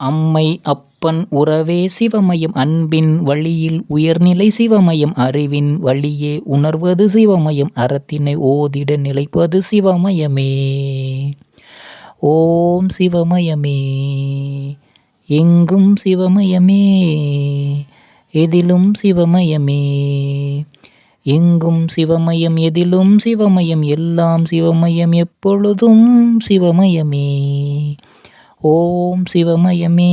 அம்மை அப்பன் உறவே சிவமயம் அன்பின் வழியில் உயர்நிலை சிவமயம் அறிவின் வழியே உணர்வது சிவமயம் அறத்தினை ஓதிட நிலைப்பது சிவமயமே. ஓம் சிவமயமே. எங்கும் சிவமயமே. எதிலும் சிவமயமே. எங்கும் சிவமயம் எதிலும் சிவமயம் எல்லாம் சிவமயம் எப்பொழுதும் சிவமயமே. ஓம் சிவமயமே.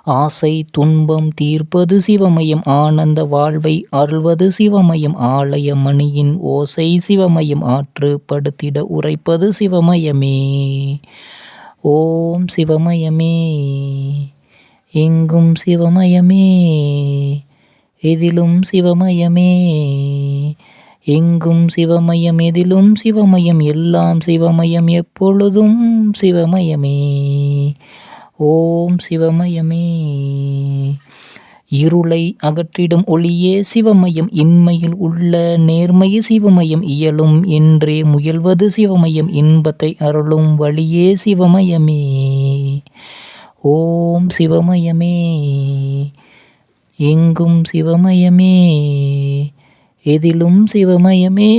ஆசை துன்பம் தீர்ப்பது சிவமயம் ஆனந்த வாழ்வை அருள்வது சிவமயம் ஆலய மணியின் ஓசை சிவமயம் ஆற்றுப்படுத்திட உரைப்பது சிவமயமே. ஓம் சிவமயமே. எங்கும் சிவமயமே. எதிலும் சிவமயமே. எங்கும் சிவமயம் எதிலும் சிவமயம் எல்லாம் சிவமயம் எப்பொழுதும் சிவமயமே. ஓம் சிவமயமே. இருளை அகற்றிடும் ஒளியே சிவமயம் இன்மையில் உள்ள நேர்மை சிவமயம் இயலும் என்றே முயல்வது சிவமயம் இன்பத்தை அருளும் வழியே சிவமயமே. ஓம் சிவமயமே. எங்கும் சிவமயமே. எதிலும் சிவமயமே.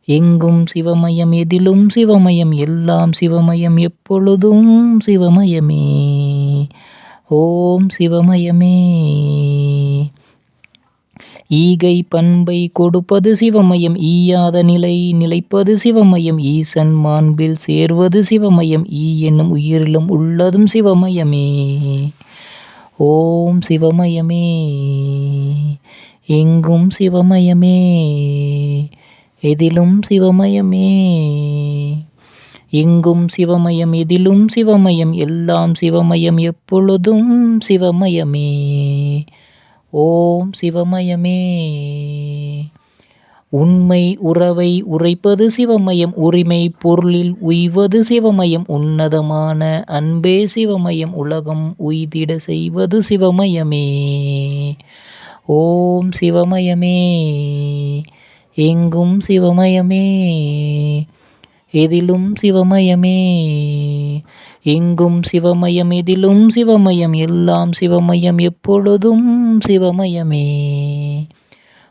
எங்கும் சிவமயம் எதிலும் சிவமயம் எல்லாம் சிவமயம் எப்பொழுதும் சிவமயமே. ஓம் சிவமயமே. ஈகை பண்பை கொடுப்பது சிவமயம் ஈயாத நிலை நிலைப்பது சிவமயம் ஈசன் மாண்பில் சேர்வது சிவமயம் ஈ என்னும் உயிரிலும் உள்ளதும் சிவமயமே. ஓம் சிவமயமே. எங்கும் சிவமயமே. எதிலும் சிவமயமே. எங்கும் சிவமயம் எதிலும் சிவமயம் எல்லாம் சிவமயம் எப்பொழுதும் சிவமயமே. ஓம் சிவமயமே. உண்மை உறவை உரைப்பது சிவமயம் உரிமை பொருளில் உய்வது சிவமயம் உன்னதமான அன்பே சிவமயம் உலகம் உய்திட செய்வது சிவமயமே. ஓம் சிவமயமே. எங்கும் சிவமயமே. எதிலும் சிவமயமே. எங்கும் சிவமயம் எதிலும் சிவமயம் எல்லாம் சிவமயம் எப்பொழுதும் சிவமயமே.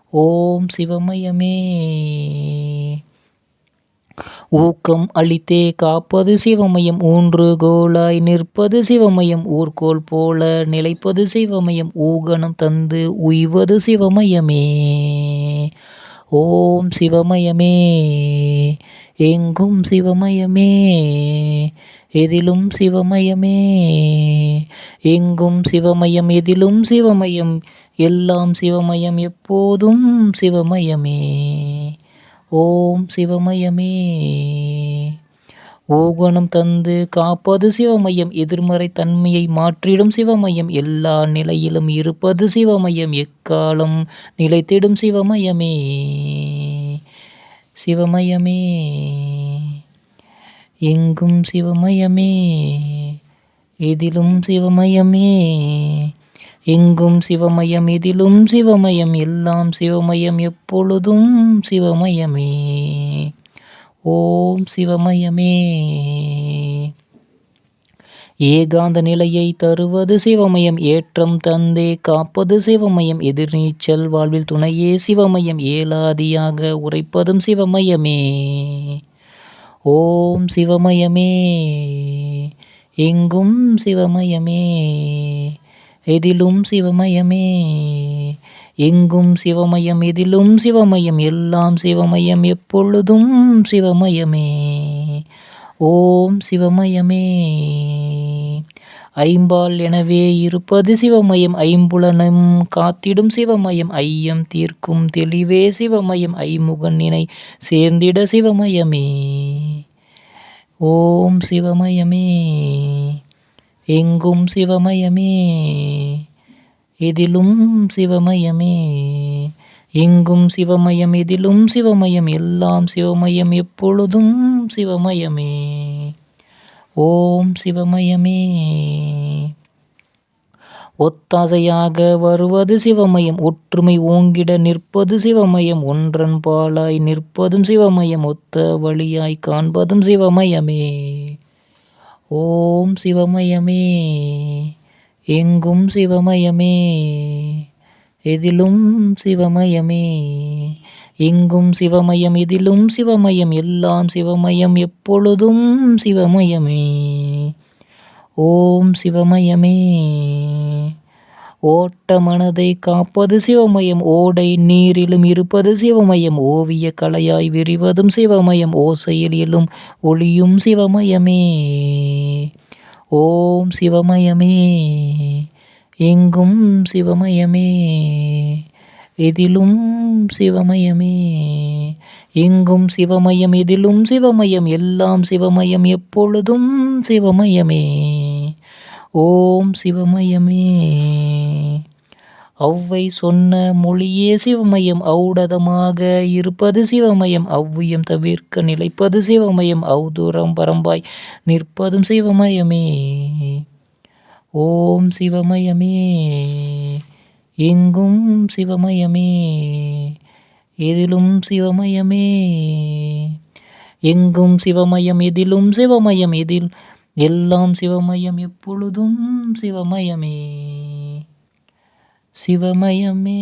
ஓம் சிவமயமே. ஊக்கம் அளித்தே காப்பது சிவமயம் ஊன்றுகோலாய் நிற்பது சிவமயம் ஊர்கோல் போல நிலைப்பது சிவமயம் ஊகணம் தந்து உய்வது சிவமயமே. ஓம் சிவமயமே. எங்கும் சிவமயமே. எதிலும் சிவமயமே. எங்கும் சிவமயம் எதிலும் சிவமயம் எல்லாம் சிவமயம் எப்போதும் சிவமயமே. ஓம் சிவமயமே. ஓகணம் தந்து காப்பது சிவமயம் எதிர்மறை தன்மையை மாற்றிடும் சிவமயம் எல்லா நிலையிலும் இருப்பது சிவமயம் எக்காலம் நிலைத்திடும் சிவமயமே. சிவமயமே. எங்கும் சிவமயமே. எதிலும் சிவமயமே. எங்கும் சிவமயம் எதிலும் சிவமயம் எல்லாம் சிவமயம் எப்பொழுதும் சிவமயமே. ஓம் சிவமயமே. ஏகாந்த நிலையை தருவது சிவமயம் ஏற்றம் தந்தே காப்பது சிவமயம் எதிர்நீச்சல் வாழ்வில் துணையே சிவமயம் ஏலாதியாக உரைப்பதும் சிவமயமே. ஓம் சிவமயமே. எங்கும் சிவமயமே. எதிலும் சிவமயமே. எங்கும் சிவமயம் எதிலும் சிவமயம் எல்லாம் சிவமயம் எப்பொழுதும் சிவமயமே. ஓம் சிவமயமே. ஐம்பால் எனவே இருப்பது சிவமயம் ஐம்புலனும் காத்திடும் சிவமயம் ஐயம் தீர்க்கும் தெளிவே சிவமயம் ஐமுகன் நினை சேர்ந்திட சிவமயமே. ஓம் சிவமயமே. எங்கும் சிவமயமே. எதிலும் சிவமயமே. எங்கும் சிவமயம் எதிலும் சிவமயம் எல்லாம் சிவமயம் எப்பொழுதும் சிவமயமே. ஓம் சிவமயமே. ஒத்தாசையாக வருவது சிவமயம் ஒற்றுமை ஓங்கிட நிற்பது சிவமயம் ஒன்றன் பாலாய் நிற்பதும் சிவமயம் ஒத்த வழியாய் காண்பதும் சிவமயமே. ஓம் சிவமயமே எங்கும் சிவமயமே எதிலும் சிவமயமே எங்கும் சிவமயம் எதிலும் சிவமயம் எல்லாம் சிவமயம் எப்பொழுதும் சிவமயமே. ஓம் சிவமயமே ஓட்ட மனதை காப்பது சிவமயம் ஓடை நீரிலும் இருப்பது சிவமயம் ஓவிய கலையாய் விரிவதும் சிவமயம் ஓசையில் எழும் ஒளியும் சிவமயமே. ஓம் சிவமயமே எங்கும் சிவமயமே எதிலும் சிவமயமே எங்கும் சிவமயம் எதிலும் சிவமயம் எல்லாம் சிவமயம் எப்பொழுதும் சிவமயமே. ஓம் சிவமயமே ஒளவை சொன்ன மொழியே சிவமயம் ஔடதமாக இருப்பது சிவமயம் ஒவ்வியம் தவிர்க்க நிலைப்பது சிவமயம் ஔதூரம் பரம்பாய் நிற்பதும் சிவமயமே. ஓம் சிவமயமே எங்கும் சிவமயமே எதிலும் சிவமயமே எங்கும் சிவமயம் எதிலும் சிவமயம் எதில் எல்லாம் சிவமயம் எப்பொழுதும் சிவமயமே. சிவமயமே.